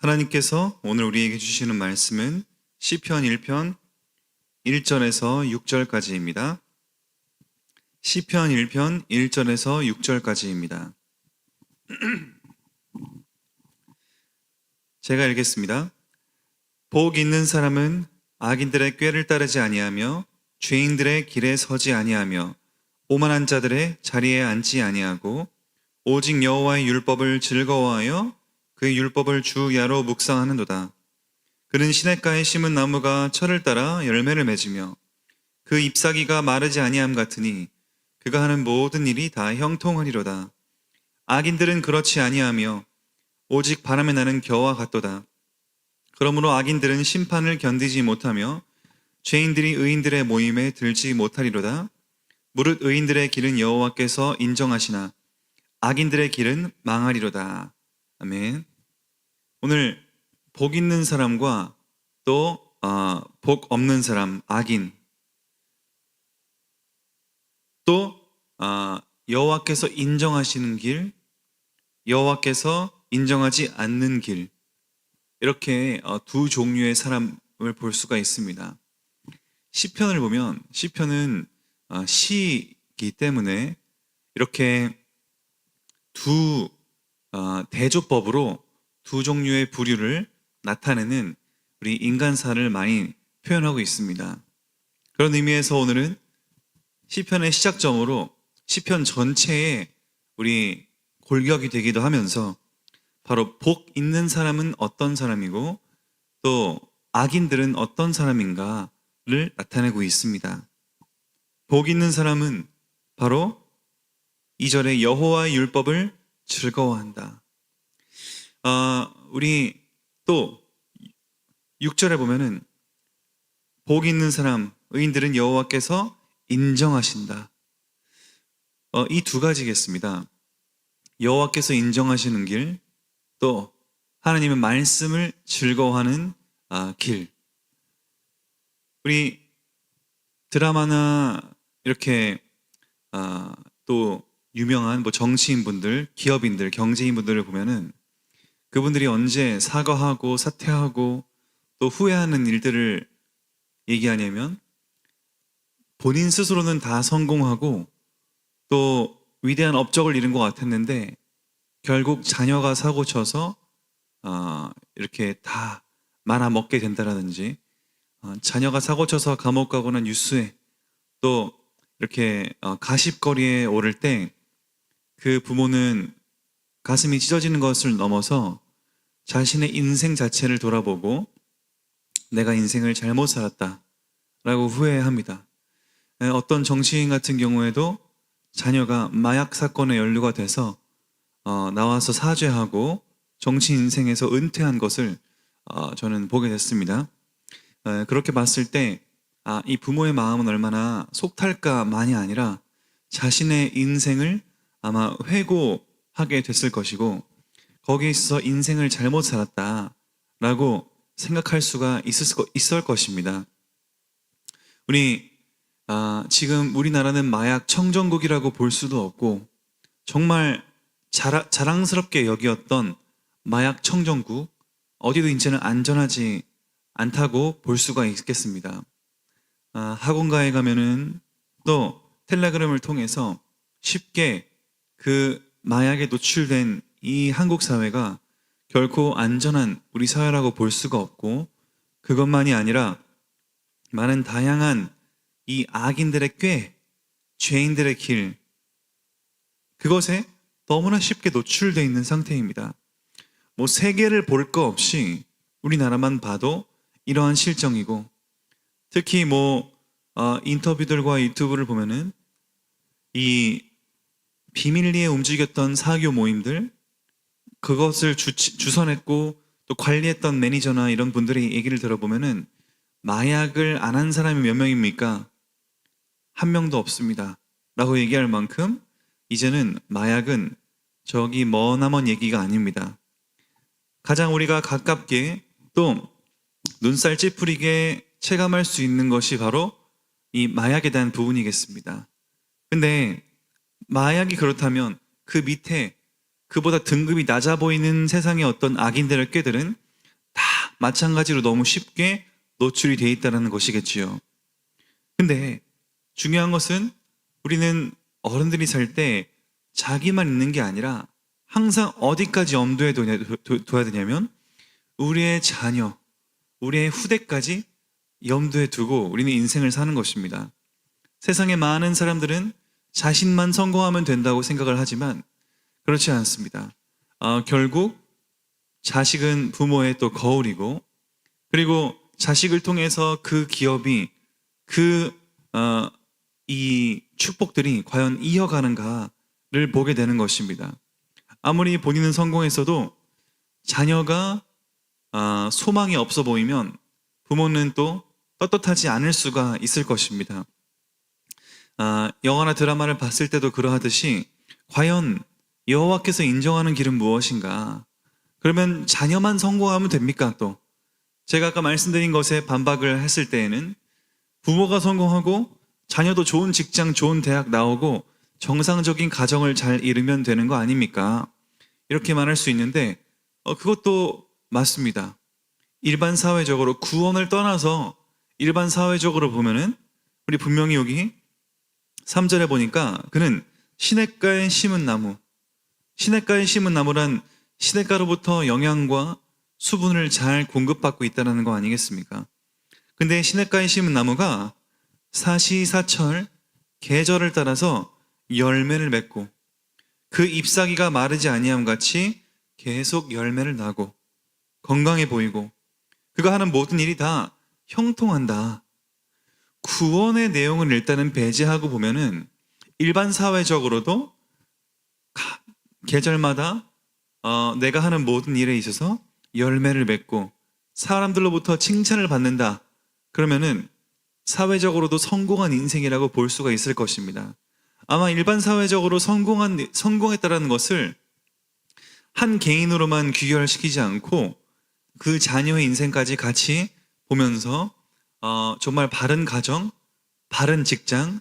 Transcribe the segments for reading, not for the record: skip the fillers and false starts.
하나님께서 오늘 우리에게 주시는 말씀은 시편 1편 1절에서 6절까지입니다. 시편 1편 1절에서 6절까지입니다. 제가 읽겠습니다. 복 있는 사람은 악인들의 꾀를 따르지 아니하며 죄인들의 길에 서지 아니하며 오만한 자들의 자리에 앉지 아니하고 오직 여호와의 율법을 즐거워하여 그의 율법을 주 야로 묵상하는도다. 그는 시냇가에 심은 나무가 철을 따라 열매를 맺으며 그 잎사귀가 마르지 아니함 같으니 그가 하는 모든 일이 다 형통하리로다. 악인들은 그렇지 아니하며 오직 바람에 나는 겨와 같도다. 그러므로 악인들은 심판을 견디지 못하며 죄인들이 의인들의 모임에 들지 못하리로다. 무릇 의인들의 길은 여호와께서 인정하시나 악인들의 길은 망하리로다. 아멘. 오늘 복 있는 사람과 또 복 없는 사람, 악인, 또 여호와께서 인정하시는 길, 여호와께서 인정하지 않는 길, 이렇게 두 종류의 사람을 볼 수가 있습니다. 시편을 보면 시편은 시이기 때문에 이렇게 두 대조법으로 두 종류의 부류를 나타내는 우리 인간사를 많이 표현하고 있습니다. 그런 의미에서 오늘은 시편의 시작점으로 시편 전체에 우리 골격이 되기도 하면서 바로 복 있는 사람은 어떤 사람이고 또 악인들은 어떤 사람인가를 나타내고 있습니다. 복 있는 사람은 바로 2절에 여호와의 율법을 즐거워한다. 우리 또 6절에 보면은 복 있는 사람, 의인들은 여호와께서 인정하신다. 이 두 가지겠습니다. 여호와께서 인정하시는 길, 또 하나님의 말씀을 즐거워하는 길. 우리 드라마나 이렇게 또 유명한 정치인분들, 기업인들, 경제인분들을 보면은 그분들이 언제 사과하고 사퇴하고 또 후회하는 일들을 얘기하냐면 본인 스스로는 다 성공하고 또 위대한 업적을 이룬 것 같았는데 결국 자녀가 사고쳐서 이렇게 다 말아먹게 된다라든지 자녀가 사고쳐서 감옥 가거나 뉴스에 또 이렇게 가십거리에 오를 때 그 부모는 가슴이 찢어지는 것을 넘어서 자신의 인생 자체를 돌아보고 내가 인생을 잘못 살았다 라고 후회합니다. 어떤 정치인 같은 경우에도 자녀가 마약 사건에 연루가 돼서 나와서 사죄하고 정치 인생에서 은퇴한 것을 저는 보게 됐습니다. 그렇게 봤을 때 이 부모의 마음은 얼마나 속탈까만이 아니라 자신의 인생을 아마 회고하게 됐을 것이고 거기에 있어서 인생을 잘못 살았다라고 생각할 수가 있을 것입니다. 지금 우리나라는 마약 청정국이라고 볼 수도 없고 정말 자랑스럽게 여기었던 마약 청정국, 어디도 이제는 안전하지 않다고 볼 수가 있겠습니다. 학원가에 가면은 또 텔레그램을 통해서 쉽게 그 마약에 노출된 이 한국 사회가 결코 안전한 우리 사회라고 볼 수가 없고 그것만이 아니라 많은 다양한 이 악인들의 꾀, 죄인들의 길, 그것에 너무나 쉽게 노출되어 있는 상태입니다. 세계를 볼 거 없이 우리나라만 봐도 이러한 실정이고 특히 인터뷰들과 유튜브를 보면은 이 비밀리에 움직였던 사교 모임들, 그것을 주선했고 또 관리했던 매니저나 이런 분들의 얘기를 들어보면은 마약을 안 한 사람이 몇 명입니까? 한 명도 없습니다 라고 얘기할 만큼 이제는 마약은 저기 머나먼 얘기가 아닙니다. 가장 우리가 가깝게 또 눈살 찌푸리게 체감할 수 있는 것이 바로 이 마약에 대한 부분이겠습니다. 근데 마약이 그렇다면 그 밑에 그보다 등급이 낮아 보이는 세상의 어떤 악인들의 꾀들은 마찬가지로 너무 쉽게 노출이 돼 있다는 것이겠지요. 근데 중요한 것은 우리는 어른들이 살 때 자기만 있는 게 아니라 항상 어디까지 염두에 둬야 되냐면 우리의 자녀, 우리의 후대까지 염두에 두고 우리는 인생을 사는 것입니다. 세상의 많은 사람들은 자신만 성공하면 된다고 생각을 하지만 그렇지 않습니다. 결국 자식은 부모의 또 거울이고, 그리고 자식을 통해서 그 기업이 이 축복들이 과연 이어가는가를 보게 되는 것입니다. 아무리 본인은 성공했어도 자녀가 소망이 없어 보이면 부모는 또 떳떳하지 않을 수가 있을 것입니다. 영화나 드라마를 봤을 때도 그러하듯이 과연 여호와께서 인정하는 길은 무엇인가? 그러면 자녀만 성공하면 됩니까? 또 제가 아까 말씀드린 것에 반박을 했을 때에는 부모가 성공하고 자녀도 좋은 직장, 좋은 대학 나오고 정상적인 가정을 잘 이루면 되는 거 아닙니까? 이렇게 말할 수 있는데 그것도 맞습니다. 일반 사회적으로 구원을 떠나서 일반 사회적으로 보면은 우리 분명히 여기 3절에 보니까 그는 시냇가에 심은 나무, 시냇가에 심은 나무란 시냇가로부터 영양과 수분을 잘 공급받고 있다는 거 아니겠습니까? 근데 시냇가에 심은 나무가 사시사철 계절을 따라서 열매를 맺고 그 잎사귀가 마르지 아니함 같이 계속 열매를 나고 건강해 보이고 그가 하는 모든 일이 다 형통한다. 구원의 내용을 일단은 배제하고 보면은 일반 사회적으로도 계절마다 내가 하는 모든 일에 있어서 열매를 맺고 사람들로부터 칭찬을 받는다. 그러면은 사회적으로도 성공한 인생이라고 볼 수가 있을 것입니다. 아마 일반 사회적으로 성공했다라는 것을 한 개인으로만 귀결시키지 않고 그 자녀의 인생까지 같이 보면서 정말 바른 가정, 바른 직장,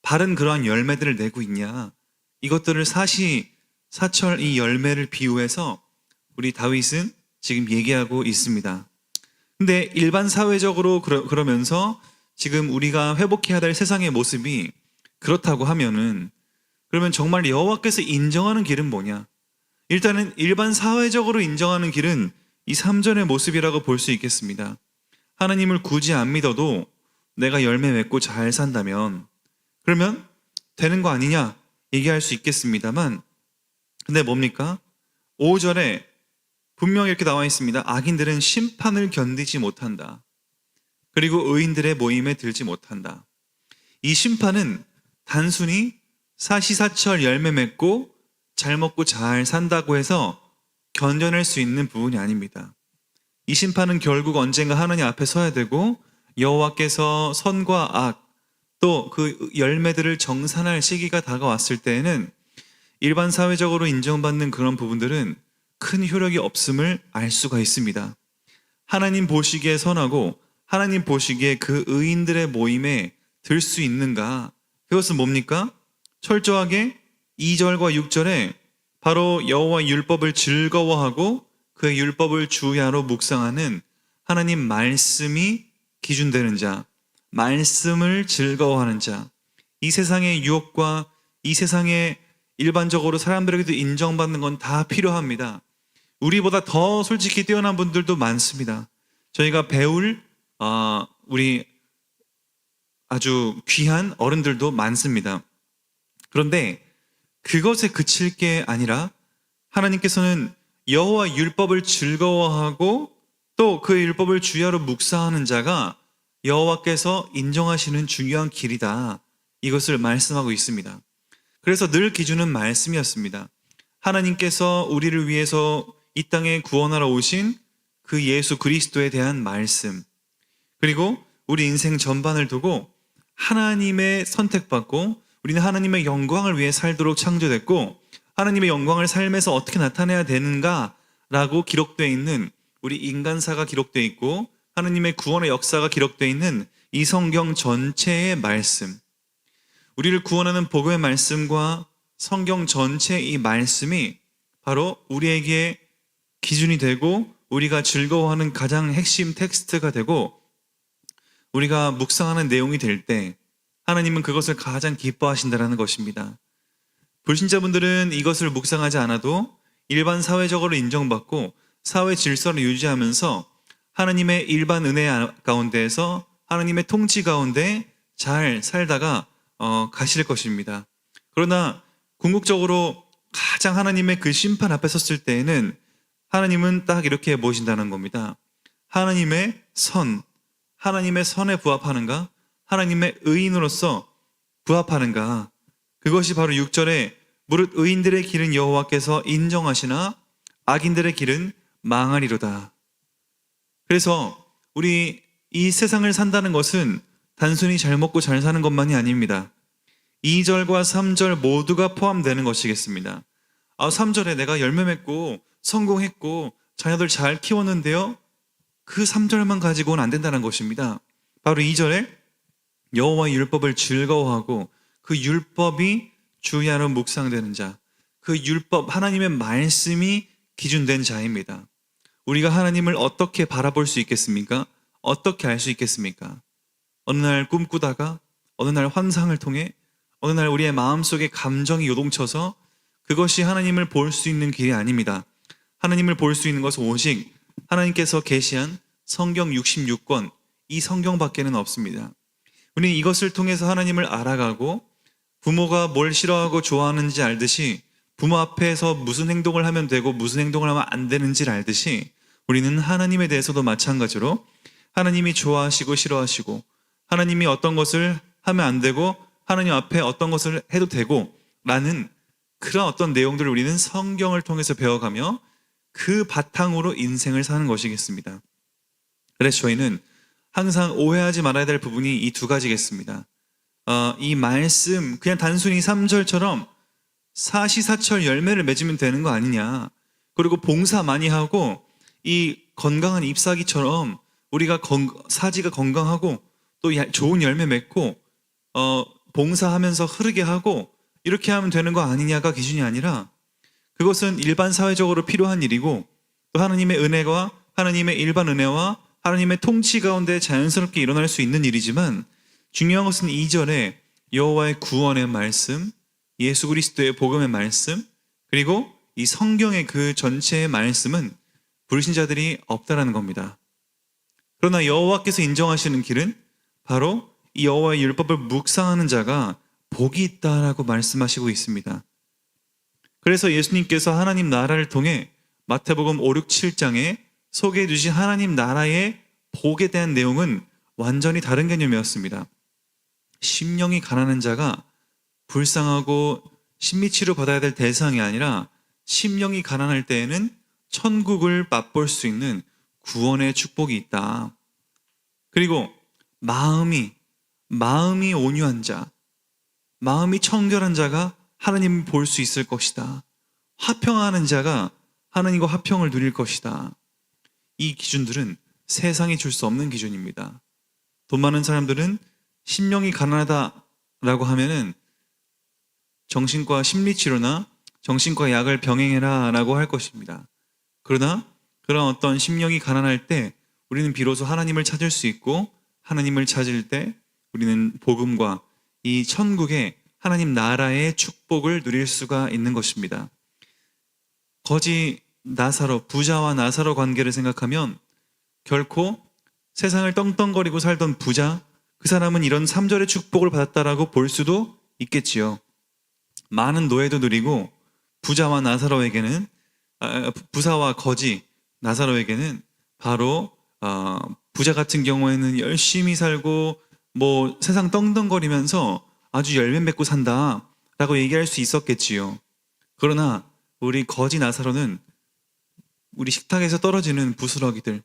바른 그러한 열매들을 내고 있냐, 이것들을 사시사철 이 열매를 비유해서 우리 다윗은 지금 얘기하고 있습니다. 근데 일반 사회적으로 그러면서 지금 우리가 회복해야 될 세상의 모습이 그렇다고 하면은 그러면 정말 여호와께서 인정하는 길은 뭐냐? 일단은 일반 사회적으로 인정하는 길은 이 3절의 모습이라고 볼 수 있겠습니다. 하나님을 굳이 안 믿어도 내가 열매 맺고 잘 산다면 그러면 되는 거 아니냐 얘기할 수 있겠습니다만, 근데 뭡니까? 5절에 분명히 이렇게 나와 있습니다. 악인들은 심판을 견디지 못한다. 그리고 의인들의 모임에 들지 못한다. 이 심판은 단순히 사시사철 열매 맺고 잘 먹고 잘 산다고 해서 견뎌낼 수 있는 부분이 아닙니다. 이 심판은 결국 언젠가 하나님 앞에 서야 되고 여호와께서 선과 악 또 그 열매들을 정산할 시기가 다가왔을 때에는 일반 사회적으로 인정받는 그런 부분들은 큰 효력이 없음을 알 수가 있습니다. 하나님 보시기에 선하고 하나님 보시기에 그 의인들의 모임에 들 수 있는가? 그것은 뭡니까? 철저하게 2절과 6절에 바로 여호와 율법을 즐거워하고 그 율법을 주야로 묵상하는 하나님 말씀이 기준되는 자, 말씀을 즐거워하는 자, 이 세상의 유혹과 이 세상에 일반적으로 사람들에게도 인정받는 건 다 필요합니다. 우리보다 더 솔직히 뛰어난 분들도 많습니다. 저희가 배울 우리 아주 귀한 어른들도 많습니다. 그런데 그것에 그칠 게 아니라 하나님께서는 여호와 율법을 즐거워하고 또 그 율법을 주야로 묵상하는 자가 여호와께서 인정하시는 중요한 길이다. 이것을 말씀하고 있습니다. 그래서 늘 기준은 말씀이었습니다. 하나님께서 우리를 위해서 이 땅에 구원하러 오신 그 예수 그리스도에 대한 말씀, 그리고 우리 인생 전반을 두고 하나님의 선택받고 우리는 하나님의 영광을 위해 살도록 창조됐고 하나님의 영광을 삶에서 어떻게 나타내야 되는가라고 기록되어 있는 우리 인간사가 기록되어 있고 하나님의 구원의 역사가 기록되어 있는 이 성경 전체의 말씀, 우리를 구원하는 복음의 말씀과 성경 전체의 이 말씀이 바로 우리에게 기준이 되고 우리가 즐거워하는 가장 핵심 텍스트가 되고 우리가 묵상하는 내용이 될 때 하나님은 그것을 가장 기뻐하신다는 것입니다. 불신자분들은 이것을 묵상하지 않아도 일반 사회적으로 인정받고 사회 질서를 유지하면서 하나님의 일반 은혜 가운데에서 하나님의 통치 가운데 잘 살다가 가실 것입니다. 그러나 궁극적으로 가장 하나님의 그 심판 앞에 섰을 때에는 하나님은 딱 이렇게 보신다는 겁니다. 하나님의 선에 부합하는가? 하나님의 의인으로서 부합하는가? 그것이 바로 6절에 무릇 의인들의 길은 여호와께서 인정하시나 악인들의 길은 망하리로다. 그래서 우리 이 세상을 산다는 것은 단순히 잘 먹고 잘 사는 것만이 아닙니다. 2절과 3절 모두가 포함되는 것이겠습니다. 3절에 내가 열매 맺고 성공했고 자녀들 잘 키웠는데요, 그 3절만 가지고는 안 된다는 것입니다. 바로 2절에 여호와의 율법을 즐거워하고 그 율법이 주야로 묵상되는 자, 그 율법 하나님의 말씀이 기준된 자입니다. 우리가 하나님을 어떻게 바라볼 수 있겠습니까? 어떻게 알 수 있겠습니까? 어느 날 꿈꾸다가, 어느 날 환상을 통해, 어느 날 우리의 마음속에 감정이 요동쳐서 그것이 하나님을 볼 수 있는 길이 아닙니다. 하나님을 볼 수 있는 것은 오직 하나님께서 계시한 성경 66권, 이 성경밖에는 없습니다. 우리는 이것을 통해서 하나님을 알아가고 부모가 뭘 싫어하고 좋아하는지 알듯이 부모 앞에서 무슨 행동을 하면 되고 무슨 행동을 하면 안 되는지를 알듯이 우리는 하나님에 대해서도 마찬가지로 하나님이 좋아하시고 싫어하시고 하나님이 어떤 것을 하면 안 되고 하나님 앞에 어떤 것을 해도 되고 라는 그런 어떤 내용들을 우리는 성경을 통해서 배워가며 그 바탕으로 인생을 사는 것이겠습니다. 그래서 저희는 항상 오해하지 말아야 될 부분이 이 두 가지겠습니다. 이 말씀 그냥 단순히 3절처럼 사시사철 열매를 맺으면 되는 거 아니냐, 그리고 봉사 많이 하고 이 건강한 잎사귀처럼 우리가 사지가 건강하고 또 좋은 열매 맺고 봉사하면서 흐르게 하고 이렇게 하면 되는 거 아니냐가 기준이 아니라 그것은 일반 사회적으로 필요한 일이고 또 하나님의 은혜와 하나님의 일반 은혜와 하나님의 통치 가운데 자연스럽게 일어날 수 있는 일이지만 중요한 것은 2절에 여호와의 구원의 말씀, 예수 그리스도의 복음의 말씀, 그리고 이 성경의 그 전체의 말씀은 불신자들이 없다라는 겁니다. 그러나 여호와께서 인정하시는 길은 바로 이 여호와의 율법을 묵상하는 자가 복이 있다라고 말씀하시고 있습니다. 그래서 예수님께서 하나님 나라를 통해 마태복음 5, 6, 7장에 소개해 주신 하나님 나라의 복에 대한 내용은 완전히 다른 개념이었습니다. 심령이 가난한 자가 불쌍하고 심리치료 받아야 될 대상이 아니라 심령이 가난할 때에는 천국을 맛볼 수 있는 구원의 축복이 있다. 그리고 마음이 온유한 자, 마음이 청결한 자가 하나님을 볼 수 있을 것이다. 화평하는 자가 하나님과 화평을 누릴 것이다. 이 기준들은 세상이 줄 수 없는 기준입니다. 돈 많은 사람들은 심령이 가난하다라고 하면은 정신과 심리치료나 정신과 약을 병행해라 라고 할 것입니다. 그러나 그런 어떤 심령이 가난할 때 우리는 비로소 하나님을 찾을 수 있고 하나님을 찾을 때 우리는 복음과 이 천국의 하나님 나라의 축복을 누릴 수가 있는 것입니다. 거지 나사로, 부자와 나사로 관계를 생각하면 결코 세상을 떵떵거리고 살던 부자, 그 사람은 이런 3절의 축복을 받았다라고 볼 수도 있겠지요. 많은 노예도 누리고 부자와 나사로에게는 부사와 거지 나사로에게는 바로 부자 같은 경우에는 열심히 살고 뭐 세상 떵떵거리면서 아주 열매 맺고 산다 라고 얘기할 수 있었겠지요. 그러나 우리 거지 나사로는 우리 식탁에서 떨어지는 부스러기들,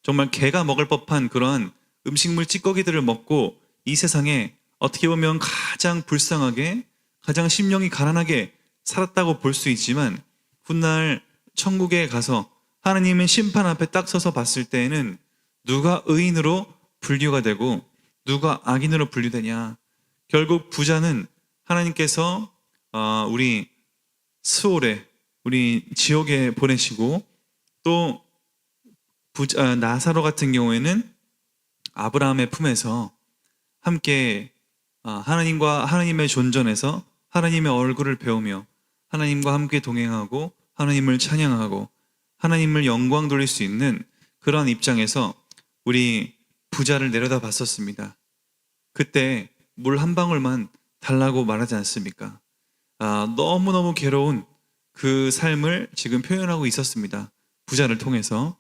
정말 개가 먹을 법한 그러한 음식물 찌꺼기들을 먹고 이 세상에 어떻게 보면 가장 불쌍하게, 가장 심령이 가난하게 살았다고 볼 수 있지만 훗날 천국에 가서 하나님의 심판 앞에 딱 서서 봤을 때에는 누가 의인으로 분류가 되고 누가 악인으로 분류되냐. 결국 부자는 하나님께서 우리 스올에, 우리 지옥에 보내시고 또 나사로 같은 경우에는 아브라함의 품에서 함께 하나님의 존전에서 하나님의 얼굴을 배우며 하나님과 함께 동행하고 하나님을 찬양하고 하나님을 영광 돌릴 수 있는 그런 입장에서 우리 부자를 내려다 봤었습니다. 그때 물 한 방울만 달라고 말하지 않습니까? 너무너무 괴로운 그 삶을 지금 표현하고 있었습니다. 부자를 통해서.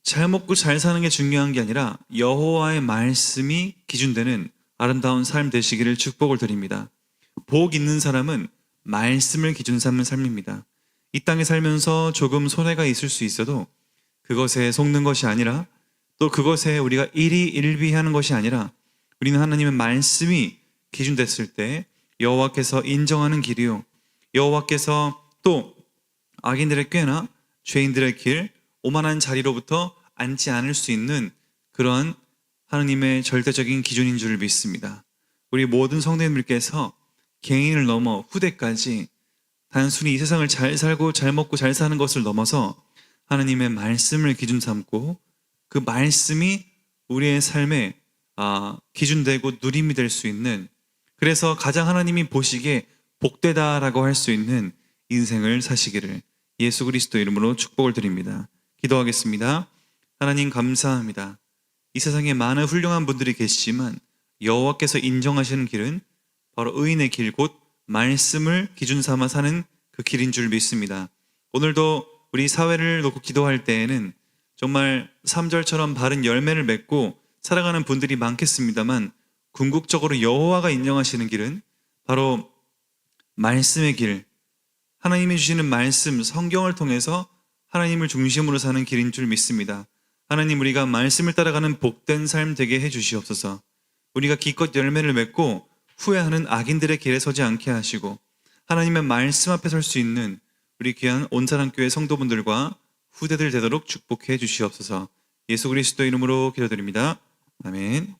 잘 먹고 잘 사는 게 중요한 게 아니라 여호와의 말씀이 기준되는 아름다운 삶 되시기를 축복을 드립니다. 복 있는 사람은 말씀을 기준 삼는 삶입니다. 이 땅에 살면서 조금 손해가 있을 수 있어도 그것에 속는 것이 아니라 또 그것에 우리가 일희일비하는 것이 아니라 우리는 하나님의 말씀이 기준됐을 때 여호와께서 인정하는 길이요 여호와께서 또 악인들의 꾀나 죄인들의 길 오만한 자리로부터 앉지 않을 수 있는 그런 하나님의 절대적인 기준인 줄 믿습니다. 우리 모든 성도님들께서 개인을 넘어 후대까지 단순히 이 세상을 잘 살고 잘 먹고 잘 사는 것을 넘어서 하나님의 말씀을 기준 삼고 그 말씀이 우리의 삶에 기준되고 누림이 될 수 있는, 그래서 가장 하나님이 보시기에 복되다라고 할 수 있는 인생을 사시기를 예수 그리스도 이름으로 축복을 드립니다. 기도하겠습니다. 하나님 감사합니다. 이 세상에 많은 훌륭한 분들이 계시지만 여호와께서 인정하시는 길은 바로 의인의 길, 곧 말씀을 기준 삼아 사는 그 길인 줄 믿습니다. 오늘도 우리 사회를 놓고 기도할 때에는 정말 3절처럼 바른 열매를 맺고 살아가는 분들이 많겠습니다만 궁극적으로 여호와가 인정하시는 길은 바로 말씀의 길, 하나님이 주시는 말씀, 성경을 통해서 하나님을 중심으로 사는 길인 줄 믿습니다. 하나님, 우리가 말씀을 따라가는 복된 삶 되게 해주시옵소서. 우리가 기껏 열매를 맺고 후회하는 악인들의 길에 서지 않게 하시고 하나님의 말씀 앞에 설 수 있는 우리 귀한 온사랑교회 성도분들과 후대들 되도록 축복해 주시옵소서. 예수 그리스도 이름으로 기도드립니다. 아멘.